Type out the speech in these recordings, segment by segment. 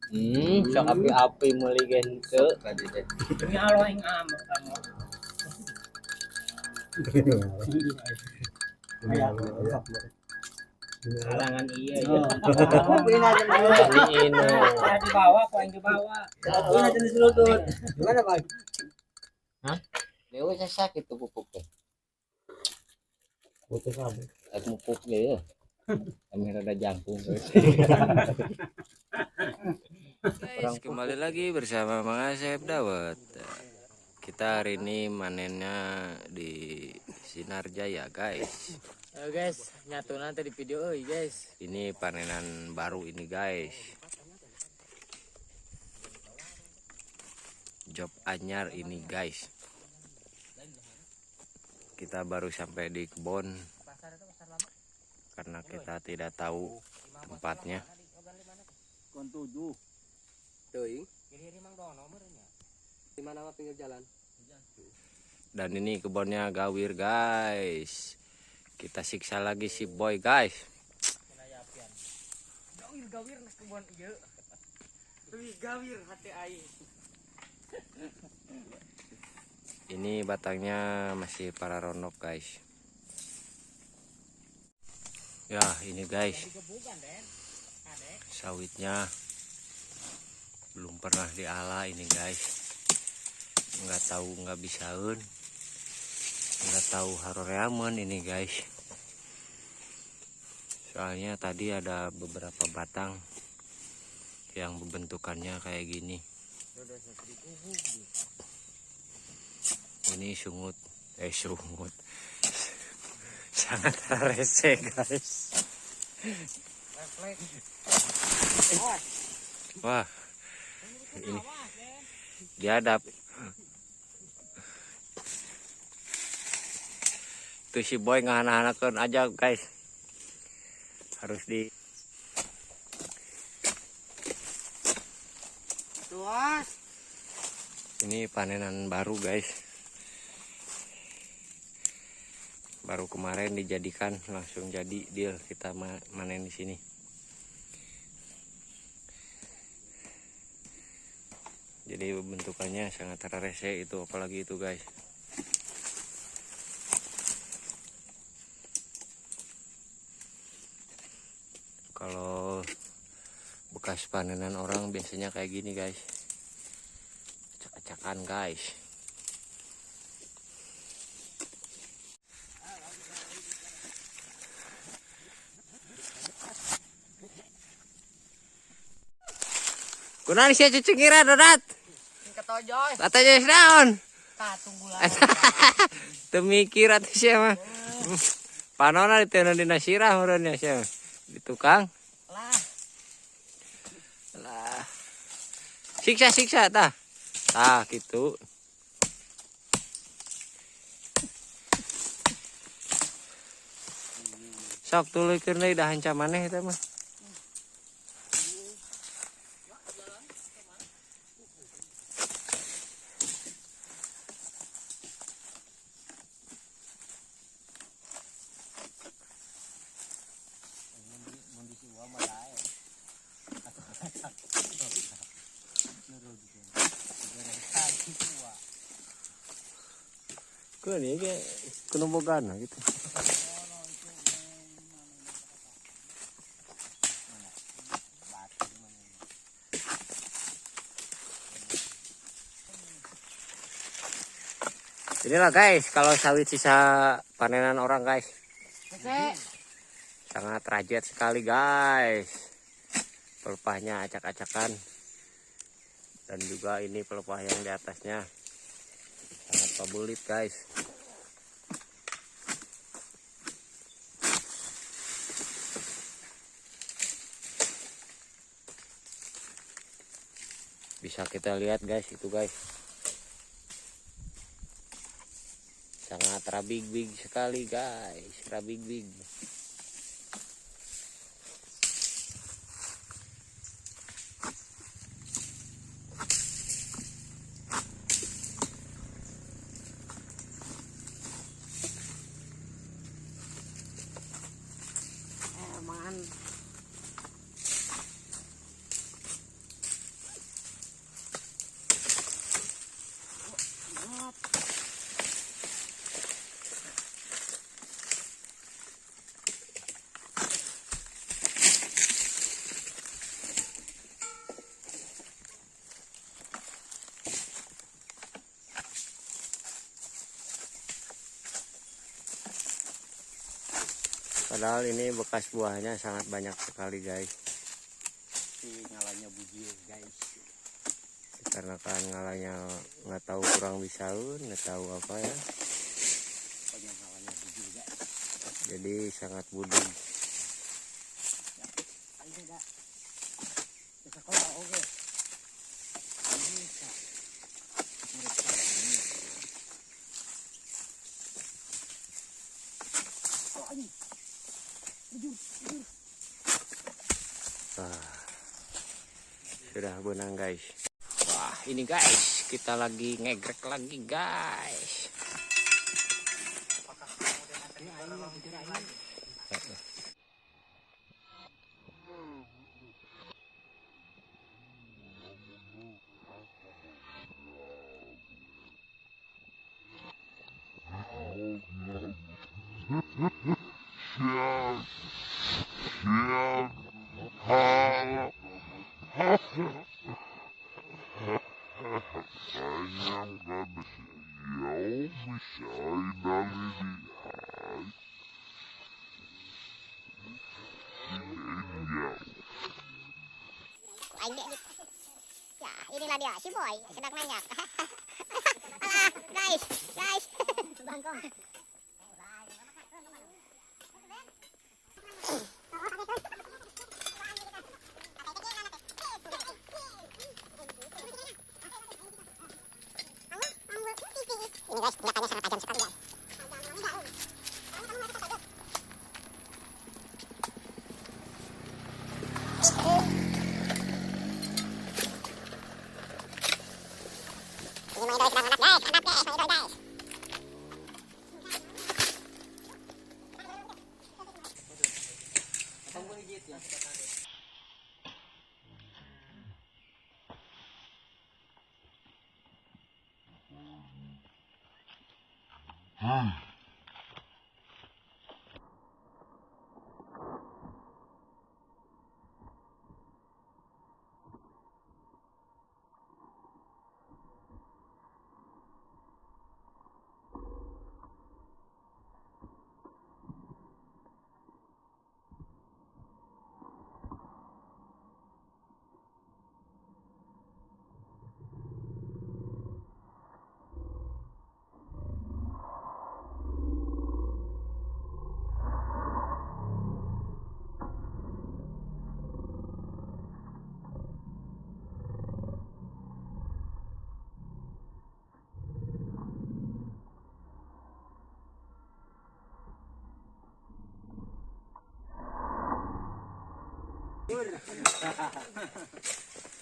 Sok api-api meuli gente. Ini alo yang amor kamu. Halangan iya ya. Ini Di bawah, kok yang di bawah. Ini aja di selutut. Gimana Bang? Dewa saya sakit tuh pupuk teh. Putus apa? Aku pupuk dia. Kami rada jangkung. Guys, kembali lagi bersama Mang Asep Dawet. Kita hari ini manennya di Sinar Jaya, guys. Ayo guys, nyatu nanti di video guys. Ini panenan baru ini, guys. Job anyar ini, guys. Kita baru sampai di kebun karena kita tidak tahu tempatnya. Kon 7. Tuh. Di mana pinggir jalan? Dan ini kebunnya Gawir, guys. Kita siksa lagi si Boy, guys. Gawir nas kebon ieu. Lebih gawir hati aing. Ini batangnya masih para ronok, guys. Ya, ini guys. Sawitnya belum pernah diala ini, guys. Nggak tahu, nggak bisaun. Nggak tahu haroreaman ini, guys. Soalnya tadi ada beberapa batang yang bentukannya kayak gini. Ini sungut, sungut. Sangat rese, guys. Wah, ini diadap. Tuh si Boy ngahana-hanakeun aja, guys. Harus di Tuas. ini panenan baru, guys. Baru kemarin dijadikan, langsung jadi deal kita manen di sini. Jadi bentukannya sangat rese itu, apalagi itu, guys. Kalau bekas panenan orang biasanya kayak gini, guys. Acak-acakan, guys. Kunaon sih cucu ngira dodat? Ketojoy. Katanya naon? Tunggu lah. Teu mikir atuh sia mah. Panona diteuneun dina sirah meureun sia. Di tukang. Lah. Siksa tah. Tah gitu. Sok tuluykeun deui dah hancam maneh eta mah. Keun ieu ge kudu bogaan gitu. Inilah, guys, kalau sawit sisa panenan orang, guys. Sangat rajat sekali, guys. Pelepahnya acak-acakan. Dan juga ini pelepah yang di atasnya sangat pabulit, guys. Bisa kita lihat, guys, itu, guys. Sangat rabig-big sekali, guys. Rabig-big. Padahal ini bekas buahnya sangat banyak sekali guys. Si ngalanya bujir guys. Karena kan ngalanya nggak tahu kurang bisaun, nggak tahu apa ya. Pokoknya ngalanya bujir guys. Jadi sangat budeg. Ayo enggak. Ke sekolah oke. Bisa. Sudah benang guys. Wah ini guys, kita lagi ngegrek lagi guys. Ya, inilah dia si boy sedang nanya. Alah, guys, bangkong. Ini guys, kelihatannya sangat tajam sekali guys. Ini main sedang hangat guys, hangat guys, main guys.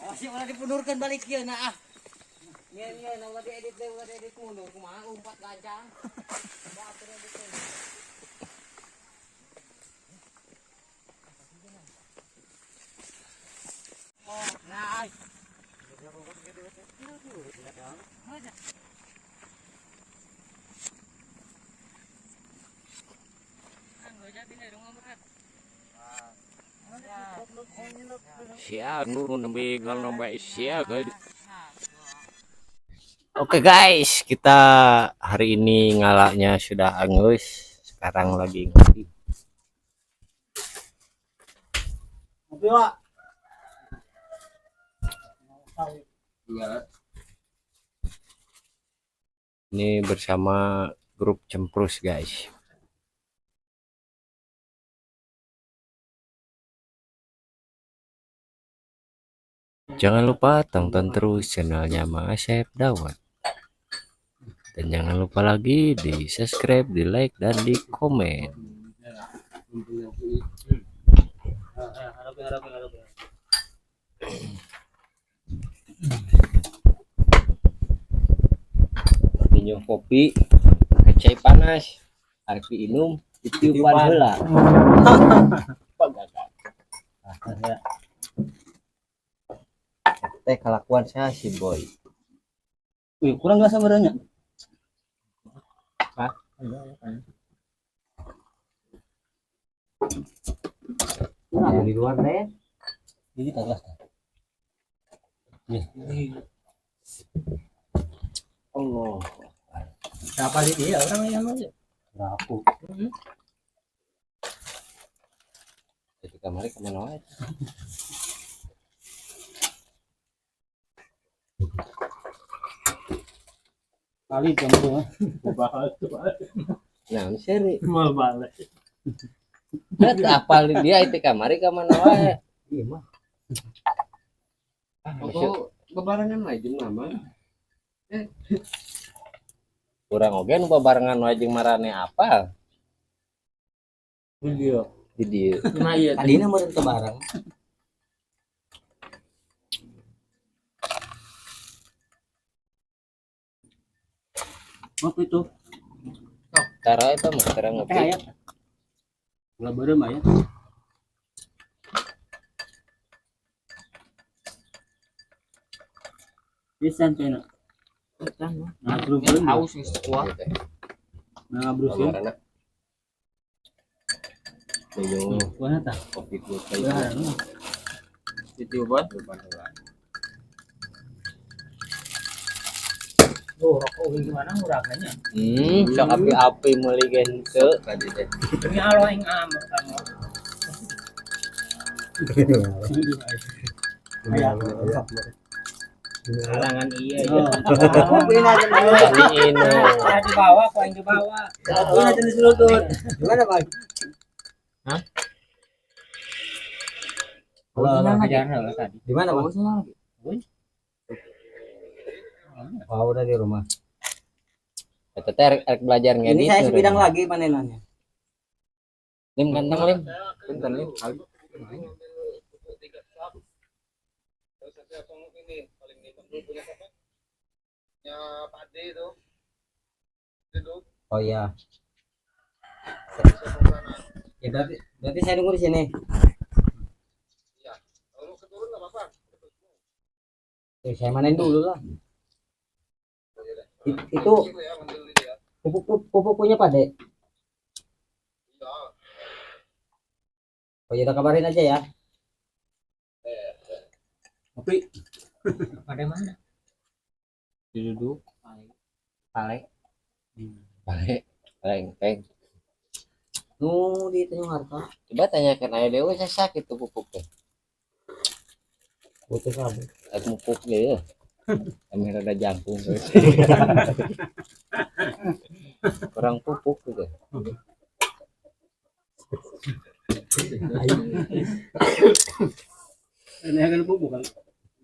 Oh, sih malah dipundurkan balik ya nah. Nyen ulah diedit deh, ulah diedit mundur kumaha umpat gancang. Batur edit. Oh, nah. Siap, nembe kalau nombai siap. Oke guys, kita hari ini ngalaknya sudah angus. Sekarang lagi ngopi. Ngopi, Pak. Ini bersama grup Cemprus guys. Jangan lupa tonton terus channelnya Mang Asep Dawat. Dan jangan lupa lagi di subscribe, di like, dan di komen. Minum kopi, kecai panas, arti inum, ditiupan heula. Teh kelakuan saya si boy. Wih, kurang enggak sabarannya? Hah? Yang di luar deh. Ini kelas. Allah. Siapa dia orang yang aja? Aku. Di kamar kemana wae. Kali jambung. Bahas Nah, seri. mal balik. Apal dia itu kamar kemana wae. Iya mah. Aku bebarengan wae jeung mama. Kurang oge nu bebarengan wae jeung marane apa? Video. Di dieu. Nah iya. Tadina meureun teu bareng. Apa itu? Cara itu mah cara ngopi. Kayak nggak berem ya. Bisa cina. Nah, terus Haus geus kuat. nah brusin. Kamarana. Minum Kuana tah. kopi dulu Udah, Itu buat. Oh, rokok gimana ngurangnya? Sok api-api meuli gen teu tadi teh. Ini alo yang amur kamu. Halangan iya ya. Kopi aja Ini inu. ya di bawah, kau yang di bawah. Kopi aja di selutut. Gimana bang? Hah? Kalau kerjaan lo tadi. Di mana, Bang? Oh, udah di rumah. Eta teh rek belajar ngedit. Ini saya sebidang lagi panenannya. Lim ganteng lim. Punten lim. Oh iya. Ya berarti saya nunggu di sini. Saya manen dulu lah. Itu pupuk punya Pak Dek. Oh ya, kita kabarin aja ya. Kopi. Pada mana? Duduk. Pale. Baik. Leng. Nu di Tanjung Harta. Coba tanyakan aya dewe saya sakit tuh pupuk teh. Butuh sabun. Aku pupuk ge. Kami rada jangkung. Kurang pupuk gitu. Ini akan bubuk kan?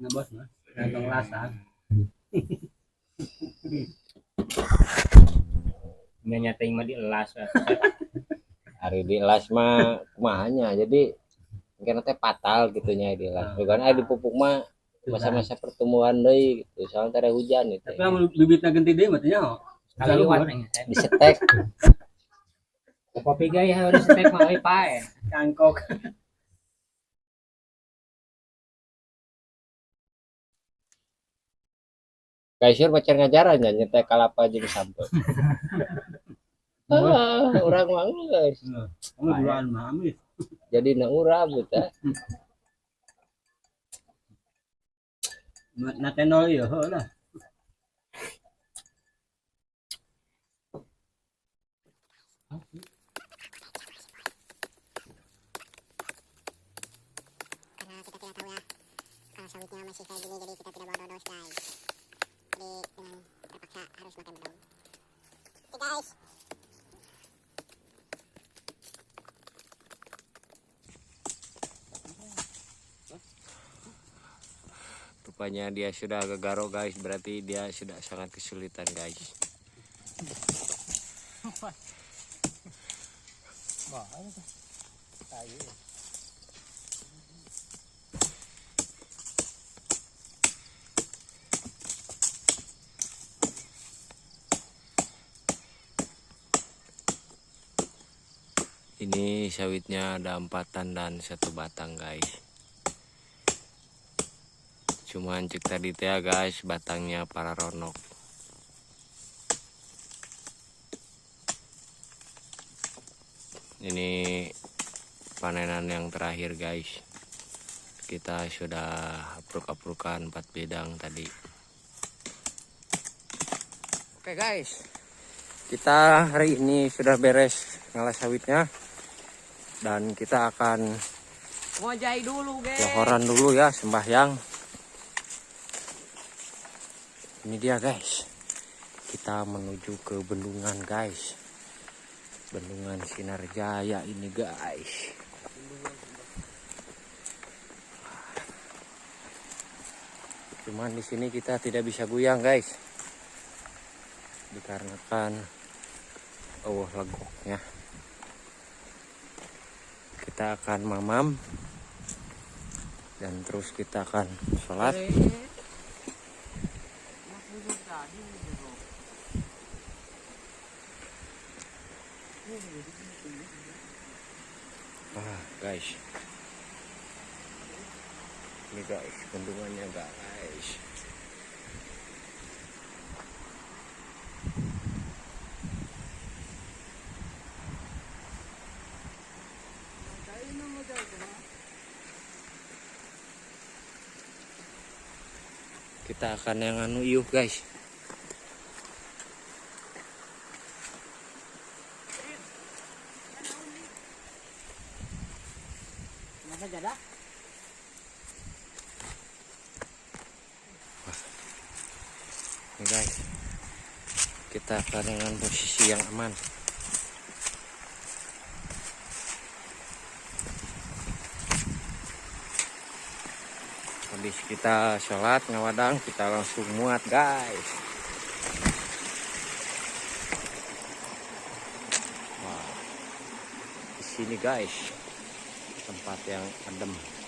Nah bos mah, kantong rasa. Menyatain mah dielas. Hari di las mah kumahanya. Jadi mungkin teh fatal gitu nya di las. Bukan di pupuk mah masa-masa pertumbuhan deui gitu. Soalnya teh hujan itu. Tapi amun bibitna genti deui mah teh nya. Kali luar. Disetek. Kopi gaya harus setek mah euy pae. Cangkok. Kaisir pacar ngajarannya nyetek kalapa jeung sampo. Urang mah geus. Kamu duluan mah amis. Jadi na urang buta. Na tenol ieu heuh lah. Karena kita tidak tahu ya kalau sawitnya masih kayak gini, jadi kita tidak bawa dos guys. Jadi dengan terpaksa harus makan bedong. Oke guys. Rupanya dia sudah agak garuk guys, berarti dia sudah sangat kesulitan guys. Ini sawitnya ada 4 tandan 1 batang guys. Cuman cek tadi teh ya guys, batangnya para ronok. Ini panenan yang terakhir guys. Kita sudah apruk-aprukan 4 bidang tadi. Oke guys, kita hari ini sudah beres ngalah sawitnya. Dan kita akan Ngojai dulu, guys. Lahoran dulu ya sembahyang. Ini dia guys. Kita menuju ke bendungan guys. Bendungan Sinar Jaya ini guys. Cuman di sini kita tidak bisa goyang guys. Dikarenakan legoknya. Kita akan mamam dan terus kita akan sholat. Guys, ini guys bendungannya guys. Kita akan yang anu yuk guys. Masa jadah? Ini guys, kita akan dengan posisi yang aman. Habis kita sholat ngawadang, kita langsung muat guys. Wah, di sini guys tempat yang adem.